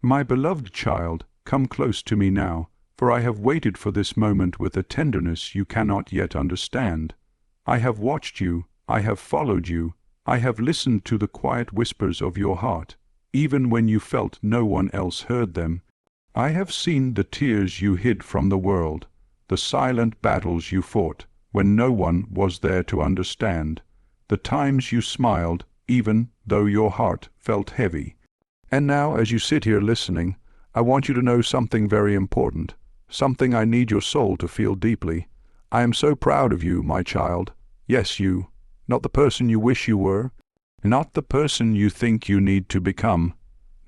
My beloved child, come close to me now, for I have waited for this moment with a tenderness you cannot yet understand. I have watched you, I have followed you, I have listened to the quiet whispers of your heart, even when you felt no one else heard them. I have seen the tears you hid from the world, the silent battles you fought when no one was there to understand, the times you smiled even though your heart felt heavy. And now, as you sit here listening, I want you to know something very important, something I need your soul to feel deeply. I am so proud of you, my child. Yes, you. Not the person you wish you were, not the person you think you need to become,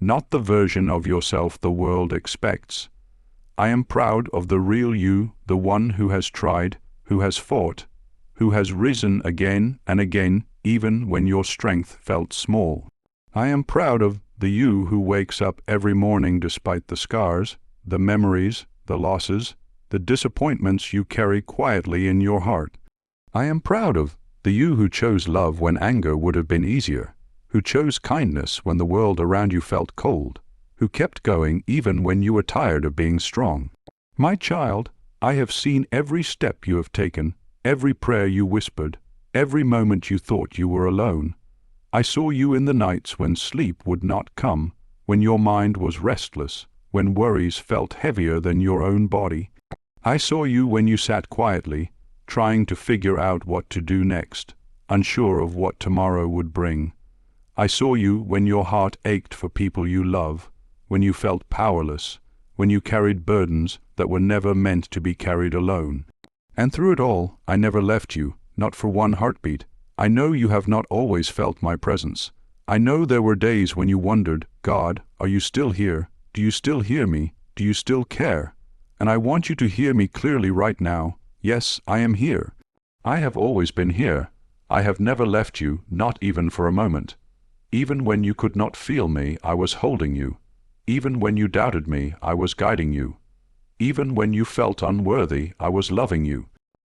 not the version of yourself the world expects. I am proud of the real you, the one who has tried, who has fought, who has risen again and again, even when your strength felt small. I am proud of the you who wakes up every morning despite the scars, the memories, the losses, the disappointments you carry quietly in your heart. I am proud of the you who chose love when anger would have been easier, who chose kindness when the world around you felt cold, who kept going even when you were tired of being strong. My child, I have seen every step you have taken, every prayer you whispered, every moment you thought you were alone. I saw you in the nights when sleep would not come, when your mind was restless, when worries felt heavier than your own body. I saw you when you sat quietly, trying to figure out what to do next, unsure of what tomorrow would bring. I saw you when your heart ached for people you love, when you felt powerless, when you carried burdens that were never meant to be carried alone. And through it all, I never left you, not for one heartbeat. I know you have not always felt my presence. I know there were days when you wondered, God, are you still here? Do you still hear me? Do you still care? And I want you to hear me clearly right now. Yes, I am here. I have always been here. I have never left you, not even for a moment. Even when you could not feel me, I was holding you. Even when you doubted me, I was guiding you. Even when you felt unworthy, I was loving you.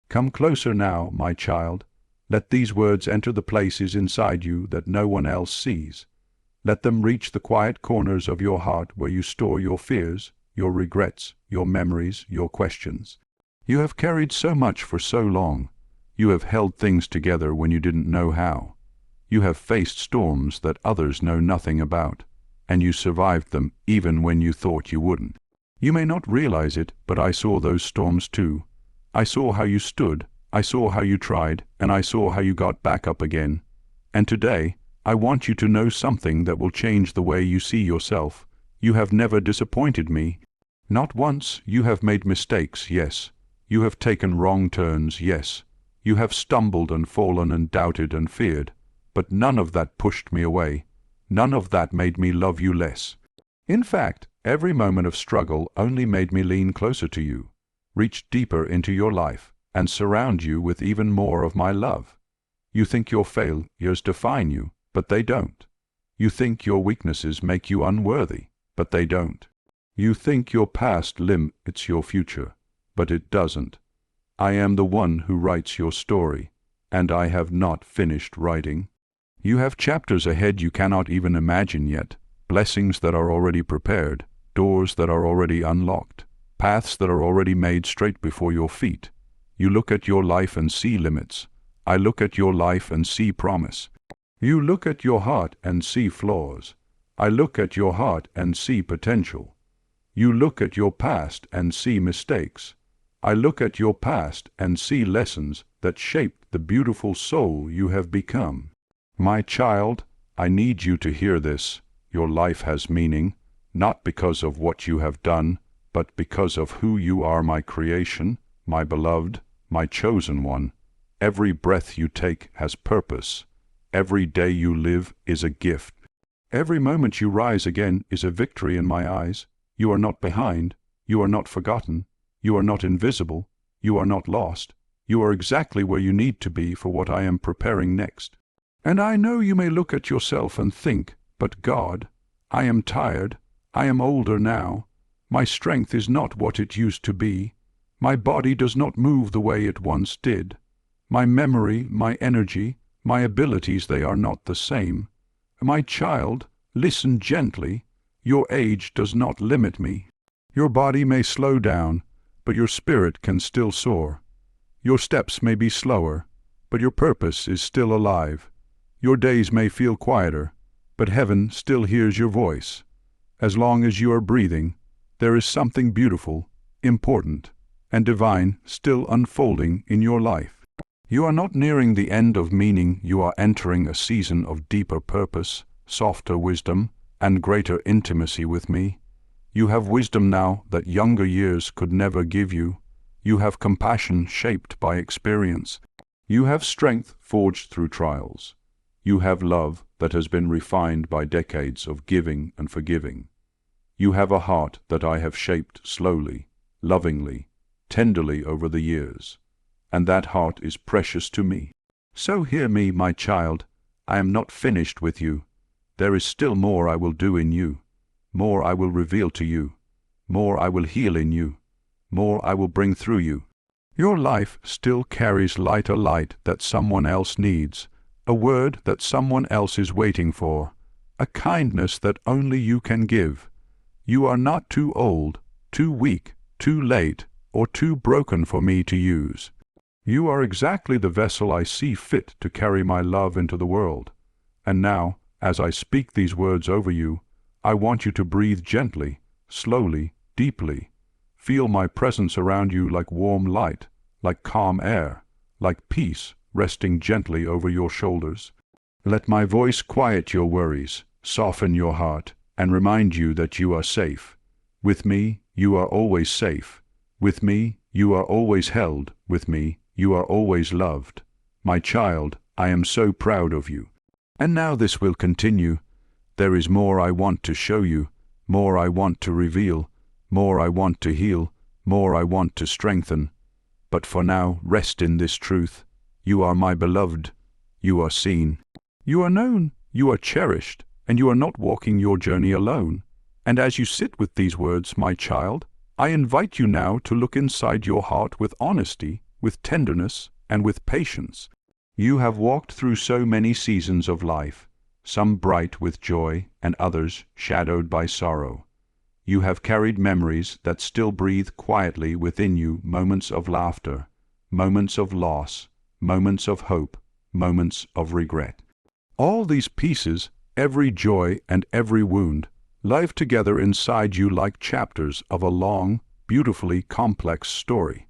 Come closer now, my child. Let these words enter the places inside you that no one else sees. Let them reach the quiet corners of your heart where you store your fears, your regrets, your memories, your questions. You have carried so much for so long. You have held things together when you didn't know how. You have faced storms that others know nothing about, and you survived them even when you thought you wouldn't. You may not realize it, but I saw those storms too. I saw how you stood, I saw how you tried, and I saw how you got back up again. And today, I want you to know something that will change the way you see yourself. You have never disappointed me. Not once. You have made mistakes, yes. You have taken wrong turns, yes. You have stumbled and fallen and doubted and feared. But none of that pushed me away. None of that made me love you less. In fact, every moment of struggle only made me lean closer to you, reach deeper into your life, and surround you with even more of my love. You think your failures define you, but they don't. You think your weaknesses make you unworthy, but they don't. You think your past limits your future, but it doesn't. I am the one who writes your story, and I have not finished writing. You have chapters ahead you cannot even imagine yet, blessings that are already prepared, doors that are already unlocked, paths that are already made straight before your feet. You look at your life and see limits. I look at your life and see promise. You look at your heart and see flaws. I look at your heart and see potential. You look at your past and see mistakes. I look at your past and see lessons that shape the beautiful soul you have become. My child, I need you to hear this. Your life has meaning, not because of what you have done, but because of who you are, my creation, my beloved, my chosen one. Every breath you take has purpose. Every day you live is a gift. Every moment you rise again is a victory in my eyes. You are not behind. You are not forgotten. You are not invisible. You are not lost. You are exactly where you need to be for what I am preparing next. And I know you may look at yourself and think, but God, I am tired. I am older now. My strength is not what it used to be. My body does not move the way it once did. My memory, my energy, my abilities, they are not the same. My child, listen gently. Your age does not limit me. Your body may slow down, but your spirit can still soar. Your steps may be slower, but your purpose is still alive. Your days may feel quieter, but heaven still hears your voice. As long as you are breathing, there is something beautiful, important, and divine still unfolding in your life. You are not nearing the end of meaning, you are entering a season of deeper purpose, softer wisdom, and greater intimacy with me. You have wisdom now that younger years could never give you. You have compassion shaped by experience. You have strength forged through trials. You have love that has been refined by decades of giving and forgiving. You have a heart that I have shaped slowly, lovingly, tenderly over the years, and that heart is precious to me. So hear me, my child, I am not finished with you. There is still more I will do in you, more I will reveal to you, more I will heal in you, more I will bring through you. Your life still carries light, a light that someone else needs, a word that someone else is waiting for, a kindness that only you can give. You are not too old, too weak, too late, or too broken for me to use. You are exactly the vessel I see fit to carry my love into the world. And now, as I speak these words over you, I want you to breathe gently, slowly, deeply. Feel my presence around you like warm light, like calm air, like peace resting gently over your shoulders. Let my voice quiet your worries, soften your heart, and remind you that you are safe. With me, you are always safe. With me, you are always held. With me, you are always loved. My child, I am so proud of you. And now this will continue. There is more I want to show you, more I want to reveal, more I want to heal, more I want to strengthen. But for now, rest in this truth. You are my beloved. You are seen. You are known. You are cherished. And you are not walking your journey alone. And as you sit with these words, my child, I invite you now to look inside your heart with honesty, with tenderness, and with patience. You have walked through so many seasons of life, some bright with joy and others shadowed by sorrow. You have carried memories that still breathe quietly within you, moments of laughter, moments of loss, moments of hope, moments of regret. All these pieces, every joy and every wound, live together inside you like chapters of a long, beautifully complex story.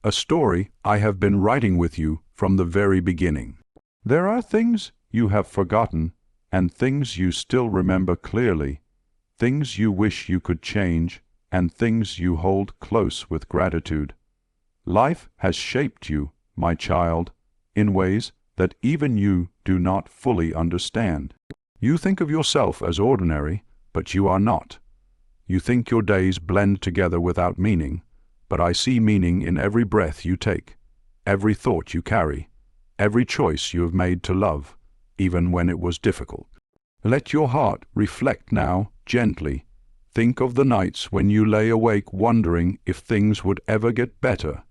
A story I have been writing with you from the very beginning. There are things you have forgotten and things you still remember clearly, things you wish you could change and things you hold close with gratitude. Life has shaped you, my child, in ways that even you do not fully understand. You think of yourself as ordinary, but you are not. You think your days blend together without meaning, but I see meaning in every breath you take, every thought you carry, every choice you have made to love, even when it was difficult. Let your heart reflect now, gently. Think of the nights when you lay awake wondering if things would ever get better.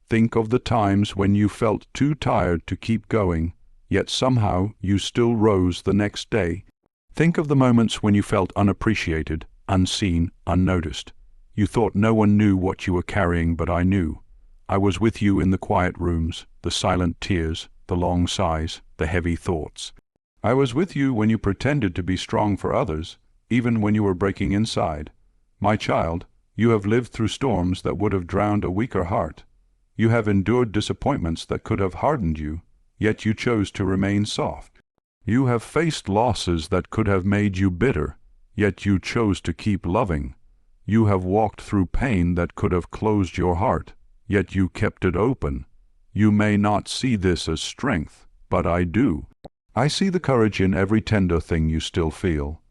Think of the times when you felt too tired to keep going, yet somehow you still rose the next day. Think of the moments when you felt unappreciated, unseen, unnoticed. You thought no one knew what you were carrying, but I knew. I was with you in the quiet rooms, the silent tears, the long sighs, the heavy thoughts. I was with you when you pretended to be strong for others, even when you were breaking inside. My child, you have lived through storms that would have drowned a weaker heart. You have endured disappointments that could have hardened you, yet you chose to remain soft. You have faced losses that could have made you bitter, yet you chose to keep loving. You have walked through pain that could have closed your heart, yet you kept it open. You may not see this as strength, but I do. I see the courage in every tender thing you still feel.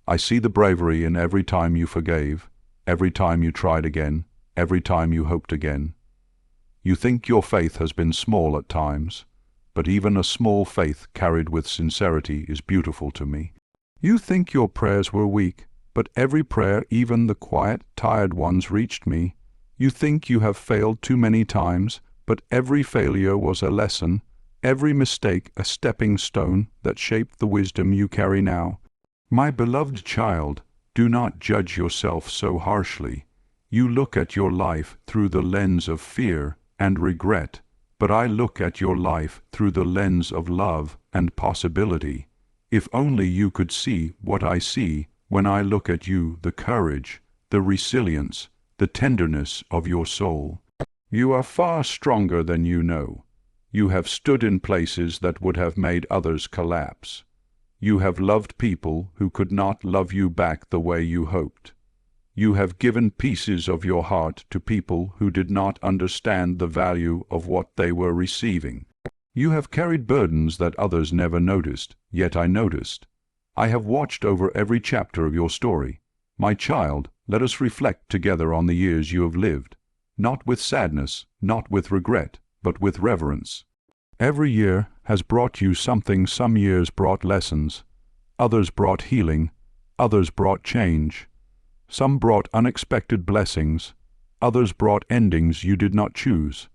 I see the bravery in every time you forgave, every time you tried again, every time you hoped again. You think your faith has been small at times, but even a small faith carried with sincerity is beautiful to me. You think your prayers were weak, but every prayer, even the quiet, tired ones, reached me. You think you have failed too many times, but every failure was a lesson, every mistake a stepping stone that shaped the wisdom you carry now. My beloved child, Do not judge yourself so harshly. You look at your life through the lens of fear and regret, but I look at your life through the lens of love and possibility. If only you could see what I see when I look at you, the courage, the resilience, the tenderness of your soul. You are far stronger than you know. You have stood in places that would have made others collapse. You have loved people who could not love you back the way you hoped. You have given pieces of your heart to people who did not understand the value of what they were receiving. You have carried burdens that others never noticed, yet I noticed. I have watched over every chapter of your story. My child, let us reflect together on the years you have lived, not with sadness, not with regret, but with reverence. Every year has brought you something. Some years brought lessons, others brought healing, others brought change. Some brought unexpected blessings, others brought endings you did not choose.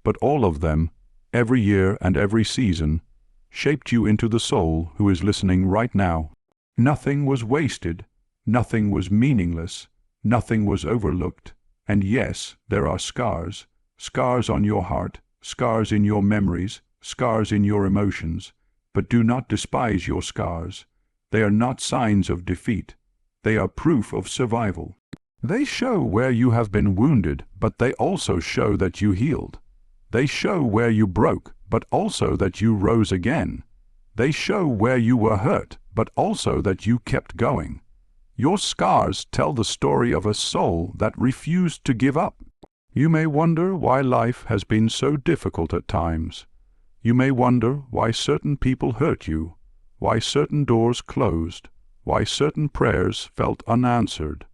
But all of them, every year and every season, shaped you into the soul who is listening right now. Nothing was wasted, nothing was meaningless, nothing was overlooked. And yes, there are scars, scars on your heart, scars in your memories, scars in your emotions. But do not despise your scars. They are not signs of defeat. They are proof of survival. They show where you have been wounded, but they also show that you healed. They show where you broke, but also that you rose again. They show where you were hurt, but also that you kept going. Your scars tell the story of a soul that refused to give up. You may wonder why life has been so difficult at times. You may wonder why certain people hurt you, why certain doors closed, why certain prayers felt unanswered.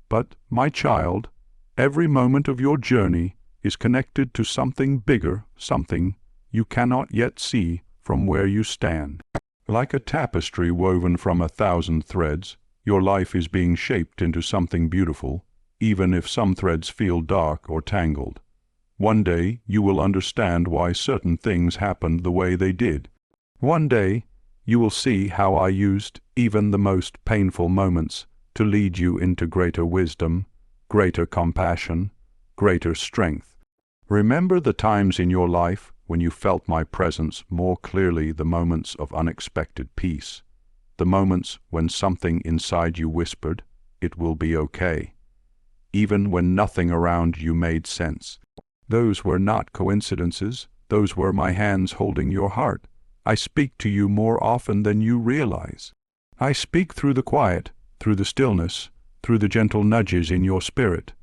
But, my child, every moment of your journey is connected to something bigger, something you cannot yet see from where you stand. Like a tapestry woven from 1,000 threads, your life is being shaped into something beautiful, even if some threads feel dark or tangled. One day you will understand why certain things happened the way they did. One day you will see how I used even the most painful moments to lead you into greater wisdom, greater compassion, greater strength. Remember the times in your life when you felt my presence more clearly, the moments of unexpected peace, the moments when something inside you whispered, "It will be okay," even when nothing around you made sense. Those were not coincidences. Those were my hands holding your heart. I speak to you more often than you realize. I speak through the quiet, through the stillness, through the gentle nudges in your spirit,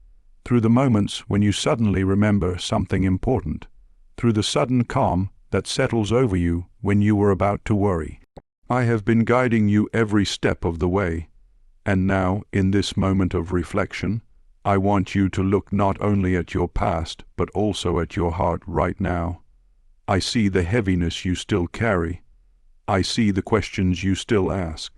through the moments when you suddenly remember something important, through the sudden calm that settles over you when you were about to worry. I have been guiding you every step of the way, and now, in this moment of reflection, I want you to look not only at your past, but also at your heart right now. I see the heaviness you still carry. I see the questions you still ask.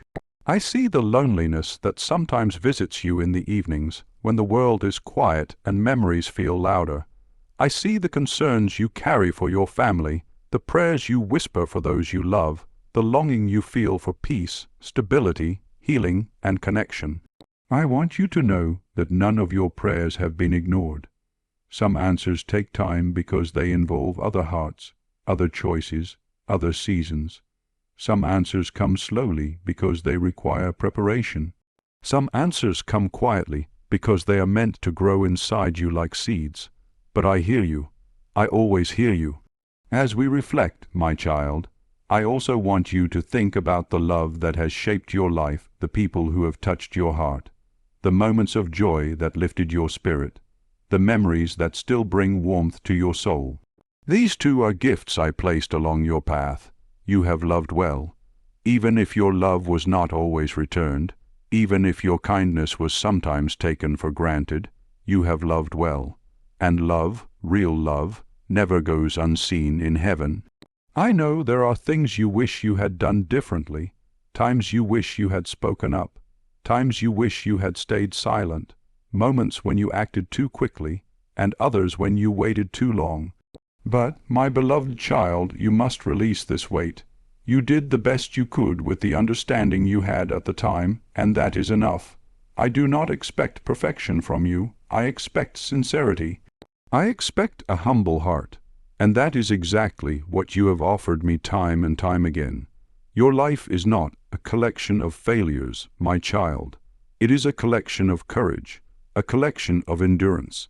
I see the loneliness that sometimes visits you in the evenings when the world is quiet and memories feel louder. I see the concerns you carry for your family, the prayers you whisper for those you love, the longing you feel for peace, stability, healing, and connection. I want you to know that none of your prayers have been ignored. Some answers take time because they involve other hearts, other choices, other seasons. Some answers come slowly because they require preparation. Some answers come quietly because they are meant to grow inside you like seeds. But I hear you. I always hear you. As we reflect, my child, I also want you to think about the love that has shaped your life, the people who have touched your heart, the moments of joy that lifted your spirit, the memories that still bring warmth to your soul. These too are gifts I placed along your path. You have loved well. Even if your love was not always returned, even if your kindness was sometimes taken for granted, you have loved well. And love, real love, never goes unseen in heaven. I know there are things you wish you had done differently, times you wish you had spoken up, times you wish you had stayed silent, moments when you acted too quickly, and others when you waited too long. But, my beloved child, you must release this weight. You did the best you could with the understanding you had at the time, and that is enough. I do not expect perfection from you. I expect sincerity. I expect a humble heart. And that is exactly what you have offered me time and time again. Your life is not a collection of failures, my child. It is a collection of courage, a collection of endurance,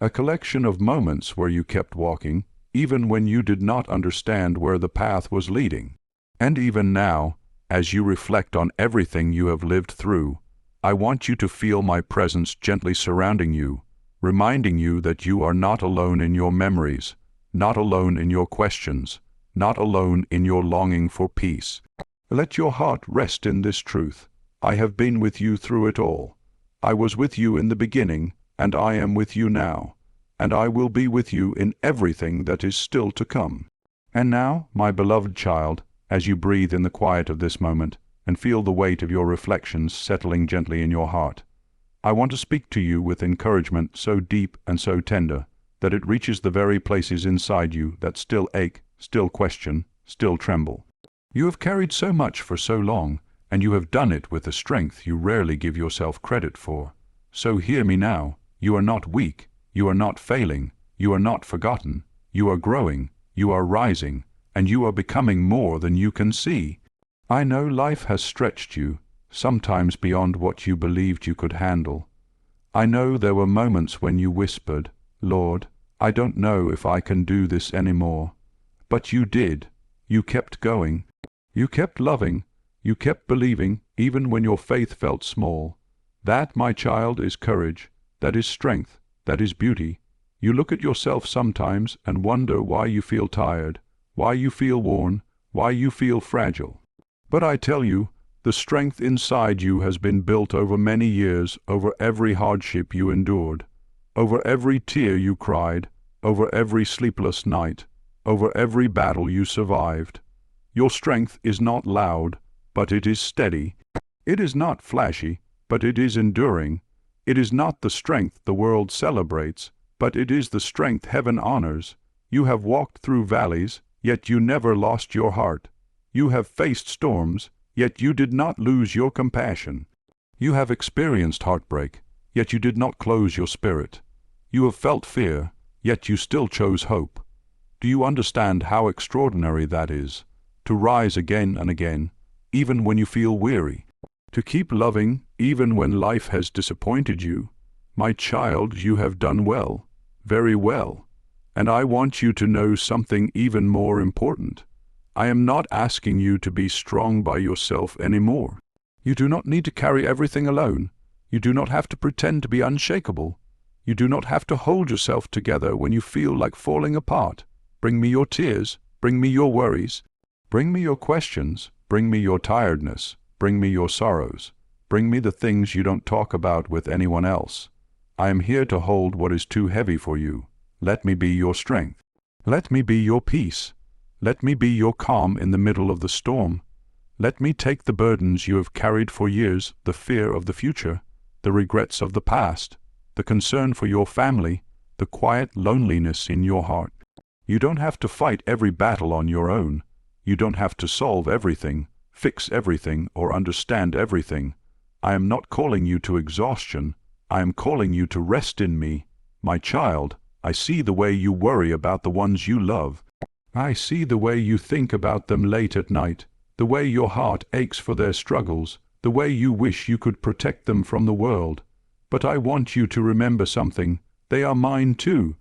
a collection of moments where you kept walking, even when you did not understand where the path was leading. And even now, as you reflect on everything you have lived through, I want you to feel my presence gently surrounding you, reminding you that you are not alone in your memories, not alone in your questions, not alone in your longing for peace. Let your heart rest in this truth. I have been with you through it all. I was with you in the beginning, and I am with you now, and I will be with you in everything that is still to come. And now, my beloved child, as you breathe in the quiet of this moment and feel the weight of your reflections settling gently in your heart, I want to speak to you with encouragement so deep and so tender that it reaches the very places inside you that still ache, still question, still tremble. You have carried so much for so long, and you have done it with a strength you rarely give yourself credit for. So hear me now. You are not weak. You are not failing. You are not forgotten. You are growing. You are rising. And you are becoming more than you can see. I know life has stretched you, sometimes beyond what you believed you could handle. I know there were moments when you whispered, "Lord, I don't know if I can do this anymore." But you did. You kept going. You kept loving. You kept believing, even when your faith felt small. That, my child, is courage. That is strength. That is beauty. You look at yourself sometimes and wonder why you feel tired, why you feel worn, why you feel fragile. But I tell you, the strength inside you has been built over many years, over every hardship you endured, over every tear you cried, over every sleepless night, over every battle you survived. Your strength is not loud, but it is steady. It is not flashy, but it is enduring. It is not the strength the world celebrates, but it is the strength heaven honors. You have walked through valleys, yet you never lost your heart. You have faced storms, yet you did not lose your compassion. You have experienced heartbreak, yet you did not close your spirit. You have felt fear, yet you still chose hope. Do you understand how extraordinary that is? To rise again and again, even when you feel weary. To keep loving, even when life has disappointed you. My child, you have done well, very well. And I want you to know something even more important. I am not asking you to be strong by yourself anymore. You do not need to carry everything alone. You do not have to pretend to be unshakable. You do not have to hold yourself together when you feel like falling apart. Bring me your tears. Bring me your worries. Bring me your questions. Bring me your tiredness. Bring me your sorrows. Bring me the things you don't talk about with anyone else. I am here to hold what is too heavy for you. Let me be your strength. Let me be your peace. Let me be your calm in the middle of the storm. Let me take the burdens you have carried for years, the fear of the future, the regrets of the past, the concern for your family, the quiet loneliness in your heart. You don't have to fight every battle on your own. You don't have to solve everything, fix everything, or understand everything. I am not calling you to exhaustion. I am calling you to rest in me. My child, I see the way you worry about the ones you love. I see the way you think about them late at night, the way your heart aches for their struggles, the way you wish you could protect them from the world. But I want you to remember something. They are mine too.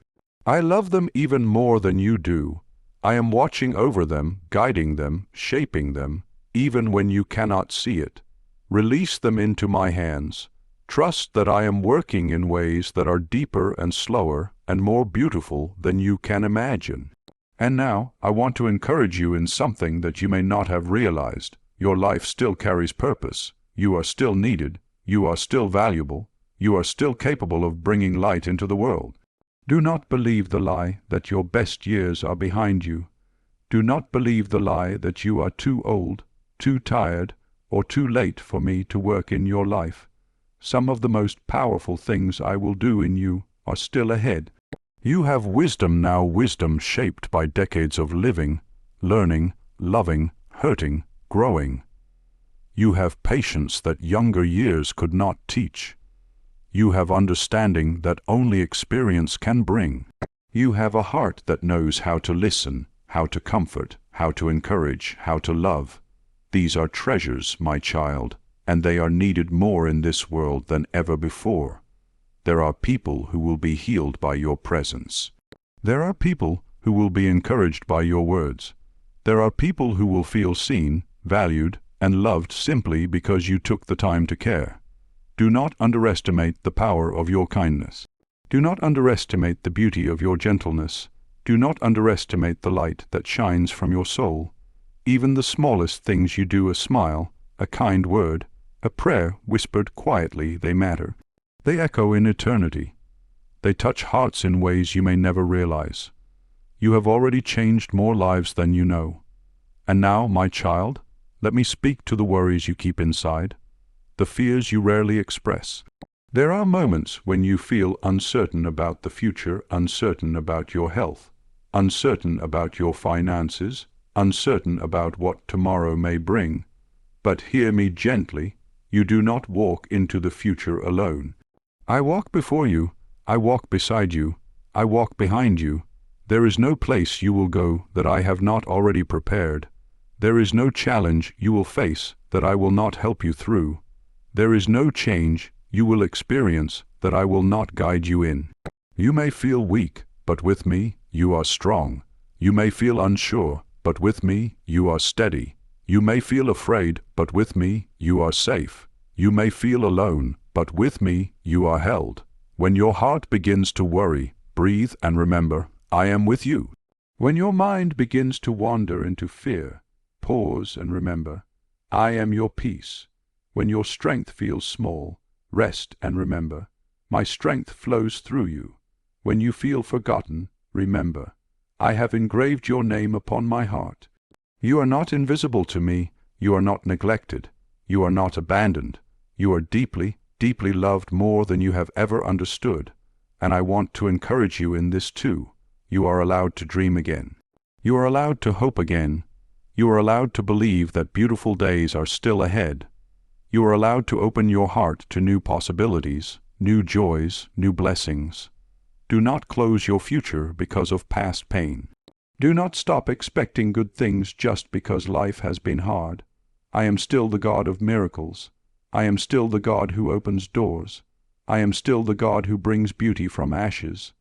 I love them even more than you do. I am watching over them, guiding them, shaping them, even when you cannot see it. Release them into my hands. Trust that I am working in ways that are deeper and slower and more beautiful than you can imagine. And now, I want to encourage you in something that you may not have realized. Your life still carries purpose. You are still needed. You are still valuable. You are still capable of bringing light into the world. Do not believe the lie that your best years are behind you. Do not believe the lie that you are too old, too tired, or too late for me to work in your life. Some of the most powerful things I will do in you are still ahead. You have wisdom now, wisdom shaped by decades of living, learning, loving, hurting, growing. You have patience that younger years could not teach. You have understanding that only experience can bring. You have a heart that knows how to listen, how to comfort, how to encourage, how to love. These are treasures, my child, and they are needed more in this world than ever before. There are people who will be healed by your presence. There are people who will be encouraged by your words. There are people who will feel seen, valued, and loved simply because you took the time to care. Do not underestimate the power of your kindness. Do not underestimate the beauty of your gentleness. Do not underestimate the light that shines from your soul. Even the smallest things you do, a smile, a kind word, a prayer whispered quietly, they matter. They echo in eternity. They touch hearts in ways you may never realize. You have already changed more lives than you know. And now, my child, let me speak to the worries you keep inside, the fears you rarely express. There are moments when you feel uncertain about the future, uncertain about your health, uncertain about your finances, uncertain about what tomorrow may bring. But hear me gently, you do not walk into the future alone. I walk before you, I walk beside you, I walk behind you. There is no place you will go that I have not already prepared. There is no challenge you will face that I will not help you through. There is no change you will experience that I will not guide you in. You may feel weak, but with me, you are strong. You may feel unsure, but with me, you are steady. You may feel afraid, but with me, you are safe. You may feel alone, but with me, you are held. When your heart begins to worry, breathe and remember, I am with you. When your mind begins to wander into fear, pause and remember, I am your peace. When your strength feels small, rest and remember, my strength flows through you. When you feel forgotten, remember, I have engraved your name upon my heart. You are not invisible to me, you are not neglected, you are not abandoned. You are deeply, deeply loved more than you have ever understood, and I want to encourage you in this too. You are allowed to dream again. You are allowed to hope again. You are allowed to believe that beautiful days are still ahead. You are allowed to open your heart to new possibilities, new joys, new blessings. Do not close your future because of past pain. Do not stop expecting good things just because life has been hard. I am still the God of miracles. I am still the God who opens doors. I am still the God who brings beauty from ashes.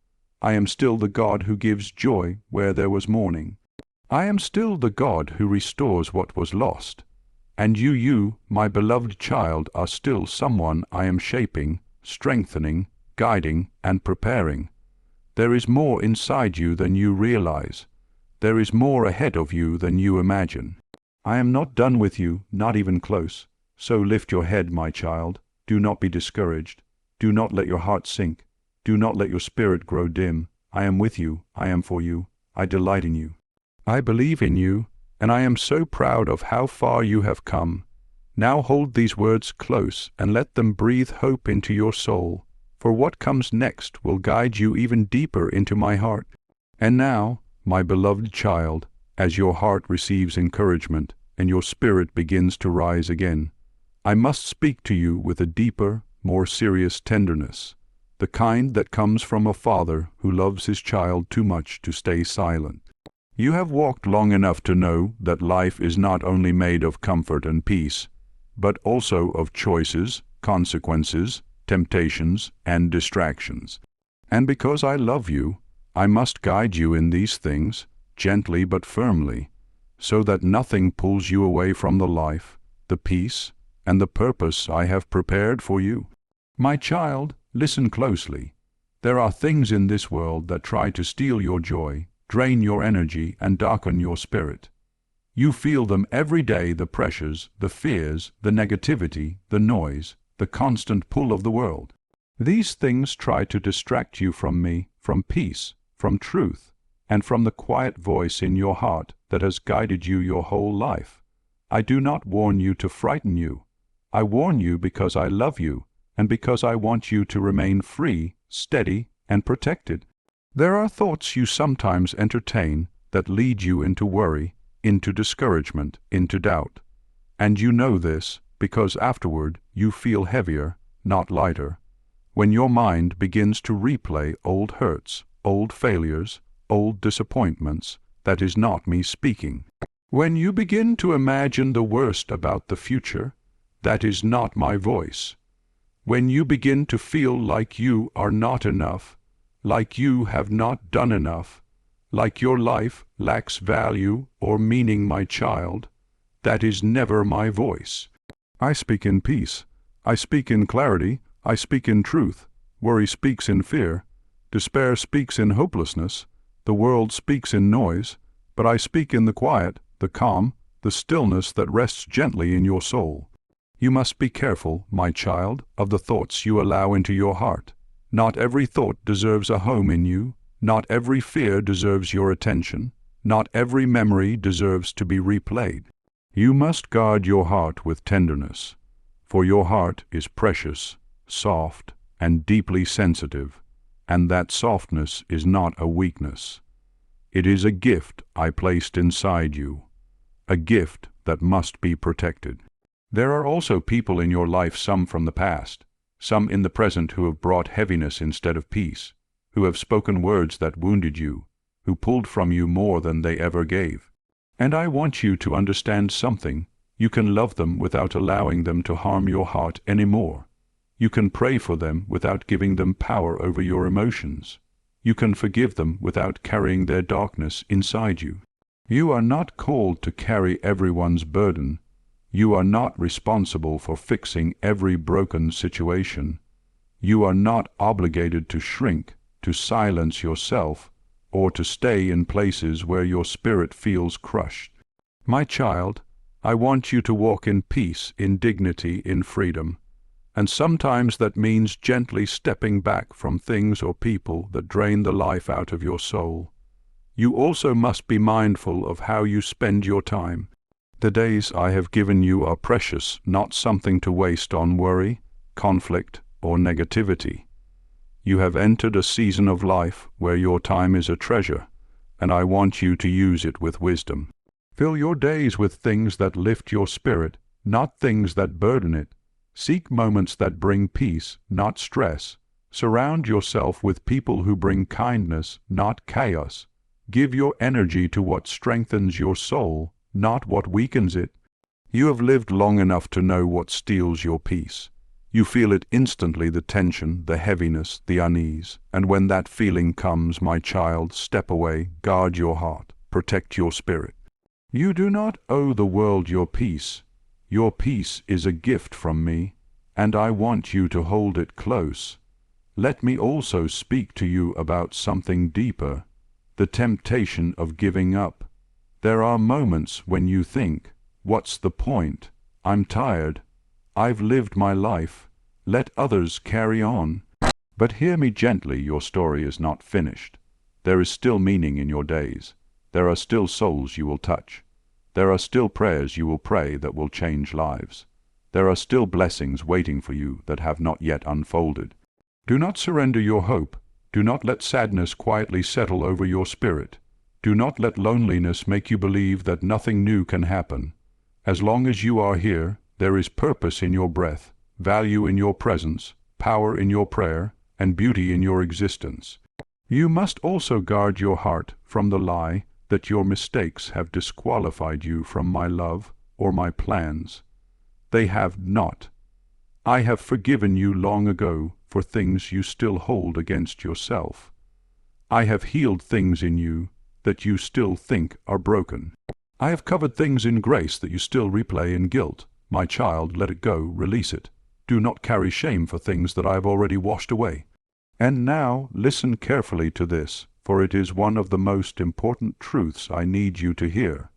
I am still the God who gives joy where there was mourning. I am still the God who restores what was lost. And you, my beloved child, are still someone I am shaping, strengthening, guiding, and preparing. There is more inside you than you realize. There is more ahead of you than you imagine. I am not done with you, not even close. So lift your head, my child. Do not be discouraged. Do not let your heart sink. Do not let your spirit grow dim. I am with you. I am for you. I delight in you. I believe in you, and I am so proud of how far you have come. Now hold these words close and let them breathe hope into your soul, for what comes next will guide you even deeper into my heart. And now, my beloved child, as your heart receives encouragement and your spirit begins to rise again, I must speak to you with a deeper, more serious tenderness, the kind that comes from a father who loves his child too much to stay silent. You have walked long enough to know that life is not only made of comfort and peace, but also of choices, consequences, temptations, and distractions. And because I love you, I must guide you in these things, gently but firmly, so that nothing pulls you away from the life, the peace, and the purpose I have prepared for you. My child, listen closely. There are things in this world that try to steal your joy, drain your energy, and darken your spirit. You feel them every day, the pressures, the fears, the negativity, the noise, the constant pull of the world. These things try to distract you from me, from peace, from truth, and from the quiet voice in your heart that has guided you your whole life. I do not warn you to frighten you. I warn you because I love you, and because I want you to remain free, steady, and protected. There are thoughts you sometimes entertain that lead you into worry, into discouragement, into doubt. And you know this because afterward you feel heavier, not lighter. When your mind begins to replay old hurts, old failures, old disappointments, that is not me speaking. When you begin to imagine the worst about the future, that is not my voice. When you begin to feel like you are not enough, like you have not done enough, like your life lacks value or meaning, my child, that is never my voice. I speak in peace. I speak in clarity. I speak in truth. Worry speaks in fear. Despair speaks in hopelessness. The world speaks in noise, but I speak in the quiet, the calm, the stillness that rests gently in your soul. You must be careful, my child, of the thoughts you allow into your heart. Not every thought deserves a home in you. Not every fear deserves your attention. Not every memory deserves to be replayed. You must guard your heart with tenderness, for your heart is precious, soft, and deeply sensitive, and that softness is not a weakness. It is a gift I placed inside you, a gift that must be protected. There are also people in your life, some from the past, some in the present, who have brought heaviness instead of peace, who have spoken words that wounded you, who pulled from you more than they ever gave. And I want you to understand something. You can love them without allowing them to harm your heart anymore. You can pray for them without giving them power over your emotions. You can forgive them without carrying their darkness inside you. You are not called to carry everyone's burden. You are not responsible for fixing every broken situation. You are not obligated to shrink, to silence yourself, or to stay in places where your spirit feels crushed. My child, I want you to walk in peace, in dignity, in freedom. And sometimes that means gently stepping back from things or people that drain the life out of your soul. You also must be mindful of how you spend your time. The days I have given you are precious, not something to waste on worry, conflict, or negativity. You have entered a season of life where your time is a treasure, and I want you to use it with wisdom. Fill your days with things that lift your spirit, not things that burden it. Seek moments that bring peace, not stress. Surround yourself with people who bring kindness, not chaos. Give your energy to what strengthens your soul, not what weakens it. You have lived long enough to know what steals your peace. You feel it instantly, the tension, the heaviness, the unease. And when that feeling comes, my child, step away, guard your heart, protect your spirit. You do not owe the world your peace. Your peace is a gift from me, and I want you to hold it close. Let me also speak to you about something deeper, the temptation of giving up. There are moments when you think, what's the point? I'm tired. I've lived my life. Let others carry on. But hear me gently, your story is not finished. There is still meaning in your days. There are still souls you will touch. There are still prayers you will pray that will change lives. There are still blessings waiting for you that have not yet unfolded. Do not surrender your hope. Do not let sadness quietly settle over your spirit. Do not let loneliness make you believe that nothing new can happen. As long as you are here, there is purpose in your breath, value in your presence, power in your prayer, and beauty in your existence. You must also guard your heart from the lie that your mistakes have disqualified you from my love or my plans. They have not. I have forgiven you long ago for things you still hold against yourself. I have healed things in you that you still think are broken. I have covered things in grace that you still replay in guilt. My child, let it go, release it. Do not carry shame for things that I have already washed away. And now listen carefully to this, for it is one of the most important truths I need you to hear.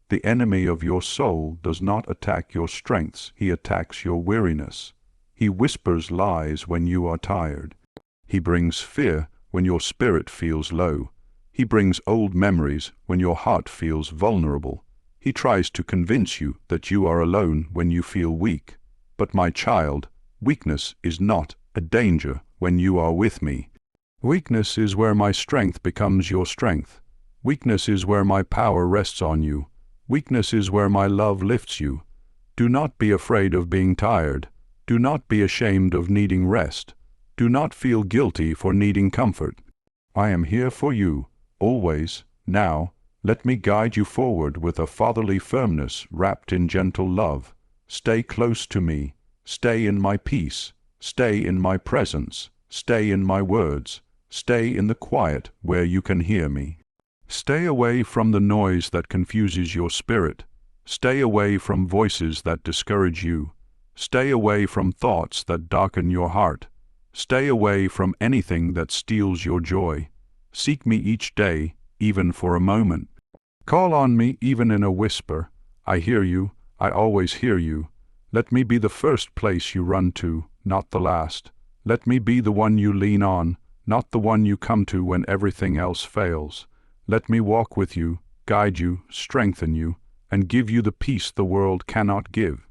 The enemy of your soul does not attack your strengths, he attacks your weariness. He whispers lies when you are tired. He brings fear when your spirit feels low. He brings old memories when your heart feels vulnerable. He tries to convince you that you are alone when you feel weak. But my child, weakness is not a danger when you are with me. Weakness is where my strength becomes your strength. Weakness is where my power rests on you. Weakness is where my love lifts you. Do not be afraid of being tired. Do not be ashamed of needing rest. Do not feel guilty for needing comfort. I am here for you, always. Now, let me guide you forward with a fatherly firmness wrapped in gentle love. Stay close to me. Stay in my peace. Stay in my presence. Stay in my words. Stay in the quiet where you can hear me. Stay away from the noise that confuses your spirit. Stay away from voices that discourage you. Stay away from thoughts that darken your heart. Stay away from anything that steals your joy. Seek me each day, even for a moment. Call on me even in a whisper. I hear you. I always hear you. Let me be the first place you run to, not the last. Let me be the one you lean on, not the one you come to when everything else fails. Let me walk with you, guide you, strengthen you, and give you the peace the world cannot give.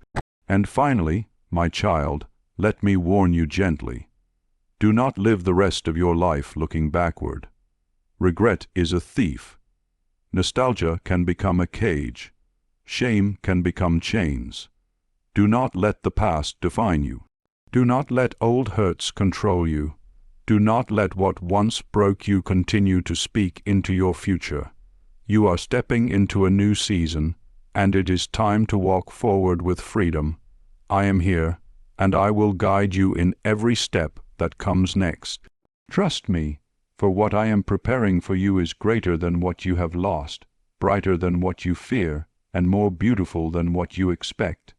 And finally, my child, let me warn you gently. Do not live the rest of your life looking backward. Regret is a thief. Nostalgia can become a cage. Shame can become chains. Do not let the past define you. Do not let old hurts control you. Do not let what once broke you continue to speak into your future. You are stepping into a new season, and it is time to walk forward with freedom. I am here, and I will guide you in every step that comes next. Trust me, for what I am preparing for you is greater than what you have lost, brighter than what you fear, and more beautiful than what you expect.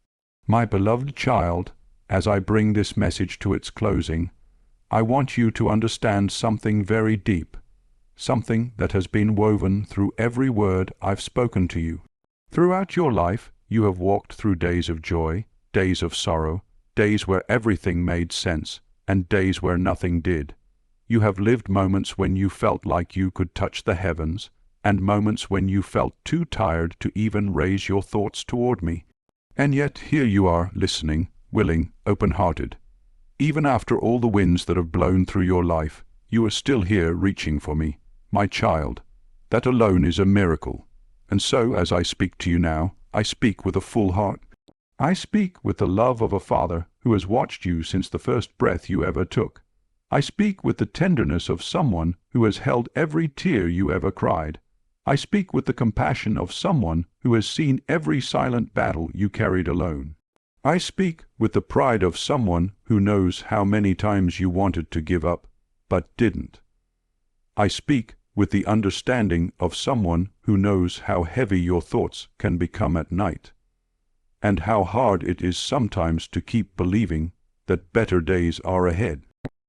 My beloved child, as I bring this message to its closing, I want you to understand something very deep, something that has been woven through every word I've spoken to you. Throughout your life, you have walked through days of joy, days of sorrow, days where everything made sense, and days where nothing did. You have lived moments when you felt like you could touch the heavens, and moments when you felt too tired to even raise your thoughts toward me. And yet here you are, listening, willing, open-hearted. Even after all the winds that have blown through your life, you are still here reaching for me, my child. That alone is a miracle. And so, as I speak to you now, I speak with a full heart. I speak with the love of a father who has watched you since the first breath you ever took. I speak with the tenderness of someone who has held every tear you ever cried. I speak with the compassion of someone who has seen every silent battle you carried alone. I speak with the pride of someone who knows how many times you wanted to give up, but didn't. I speak with the understanding of someone who knows how heavy your thoughts can become at night, and how hard it is sometimes to keep believing that better days are ahead.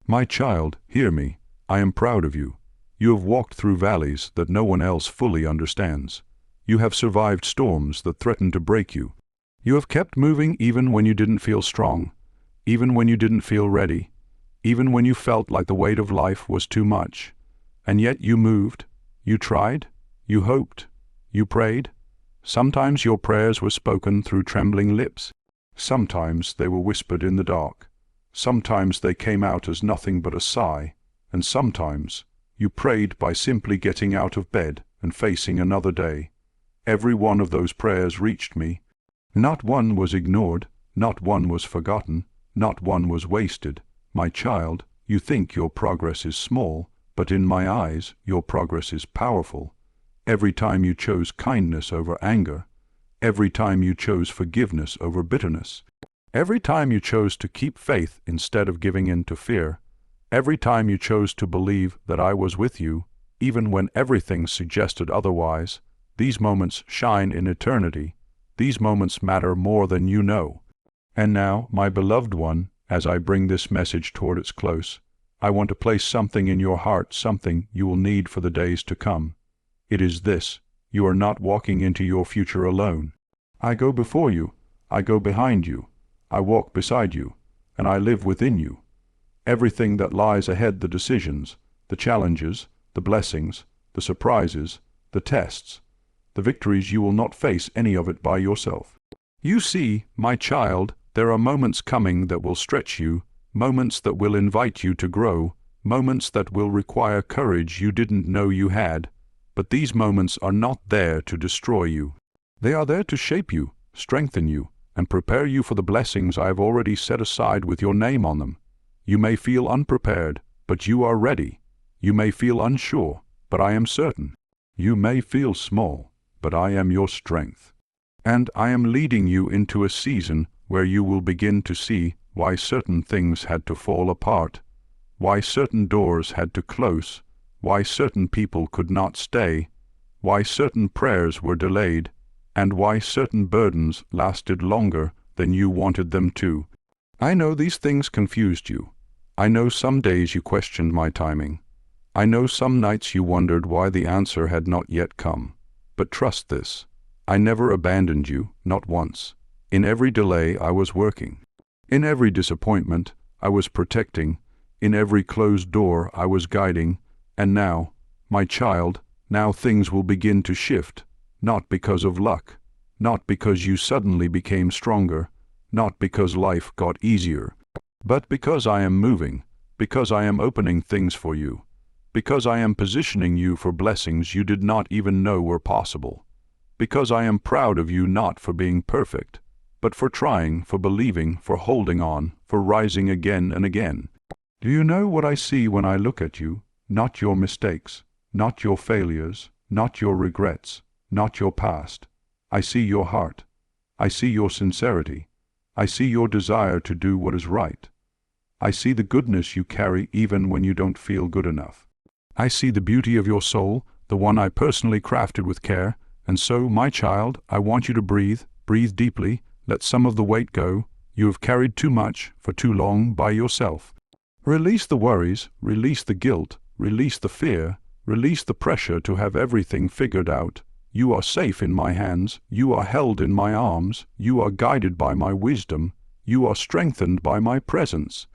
My child, hear me. I am proud of you. You have walked through valleys that no one else fully understands. You have survived storms that threatened to break you. You have kept moving even when you didn't feel strong, even when you didn't feel ready, even when you felt like the weight of life was too much. And yet you moved, you tried, you hoped, you prayed. Sometimes your prayers were spoken through trembling lips. Sometimes they were whispered in the dark. Sometimes they came out as nothing but a sigh. And sometimes you prayed by simply getting out of bed and facing another day. Every one of those prayers reached me. Not one was ignored, not one was forgotten, not one was wasted. My child, you think your progress is small, but in my eyes your progress is powerful. Every time you chose kindness over anger, every time you chose forgiveness over bitterness, every time you chose to keep faith instead of giving in to fear, every time you chose to believe that I was with you, even when everything suggested otherwise, these moments shine in eternity. These moments matter more than you know. And now, my beloved one, as I bring this message toward its close, I want to place something in your heart, something you will need for the days to come. It is this: you are not walking into your future alone. I go before you, I go behind you, I walk beside you, and I live within you. Everything that lies ahead, the decisions, the challenges, the blessings, the surprises, the tests, the victories, you will not face any of it by yourself. You see, my child, there are moments coming that will stretch you, moments that will invite you to grow, moments that will require courage you didn't know you had, but these moments are not there to destroy you. They are there to shape you, strengthen you, and prepare you for the blessings I have already set aside with your name on them. You may feel unprepared, but you are ready. You may feel unsure, but I am certain. You may feel small, but I am your strength. And I am leading you into a season where you will begin to see why certain things had to fall apart, why certain doors had to close, why certain people could not stay, why certain prayers were delayed, and why certain burdens lasted longer than you wanted them to. I know these things confused you. I know some days you questioned my timing. I know some nights you wondered why the answer had not yet come. But trust this, I never abandoned you, not once. In every delay I was working. In every disappointment I was protecting. In every closed door I was guiding. And now, my child, now things will begin to shift, not because of luck, not because you suddenly became stronger, not because life got easier, but because I am moving, because I am opening things for you, because I am positioning you for blessings you did not even know were possible, because I am proud of you not for being perfect, but for trying, for believing, for holding on, for rising again and again. Do you know what I see when I look at you? Not your mistakes, not your failures, not your regrets, not your past. I see your heart. I see your sincerity. I see your desire to do what is right. I see the goodness you carry even when you don't feel good enough. I see the beauty of your soul, the one I personally crafted with care, and so, my child, I want you to breathe deeply, let some of the weight go. You have carried too much for too long by yourself. Release the worries, release the guilt, release the fear, release the pressure to have everything figured out. You are safe in my hands, you are held in my arms, you are guided by my wisdom, you are strengthened by my presence.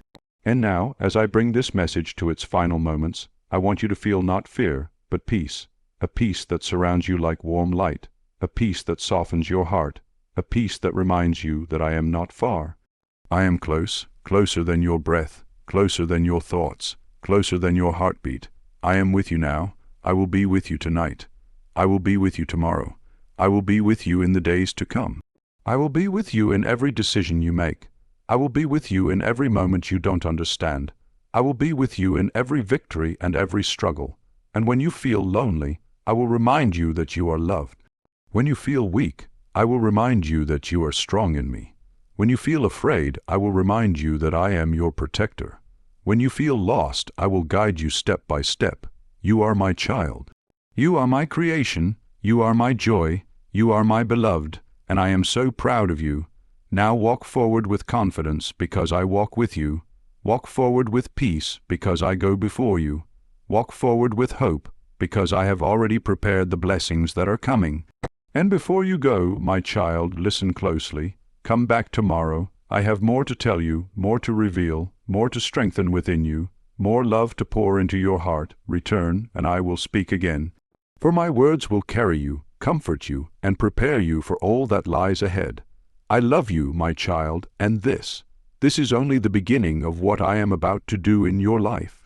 And now, as I bring this message to its final moments, I want you to feel not fear, but peace, a peace that surrounds you like warm light, a peace that softens your heart, a peace that reminds you that I am not far. I am close, closer than your breath, closer than your thoughts, closer than your heartbeat. I am with you now, I will be with you tonight. I will be with you tomorrow. I will be with you in the days to come. I will be with you in every decision you make. I will be with you in every moment you don't understand. I will be with you in every victory and every struggle. And when you feel lonely, I will remind you that you are loved. When you feel weak, I will remind you that you are strong in me. When you feel afraid, I will remind you that I am your protector. When you feel lost, I will guide you step by step. You are my child. You are my creation, you are my joy, you are my beloved, and I am so proud of you. Now walk forward with confidence because I walk with you. Walk forward with peace because I go before you. Walk forward with hope because I have already prepared the blessings that are coming. And before you go, my child, listen closely. Come back tomorrow. I have more to tell you, more to reveal, more to strengthen within you, more love to pour into your heart. Return, and I will speak again. For my words will carry you, comfort you, and prepare you for all that lies ahead. I love you, my child, and this is only the beginning of what I am about to do in your life.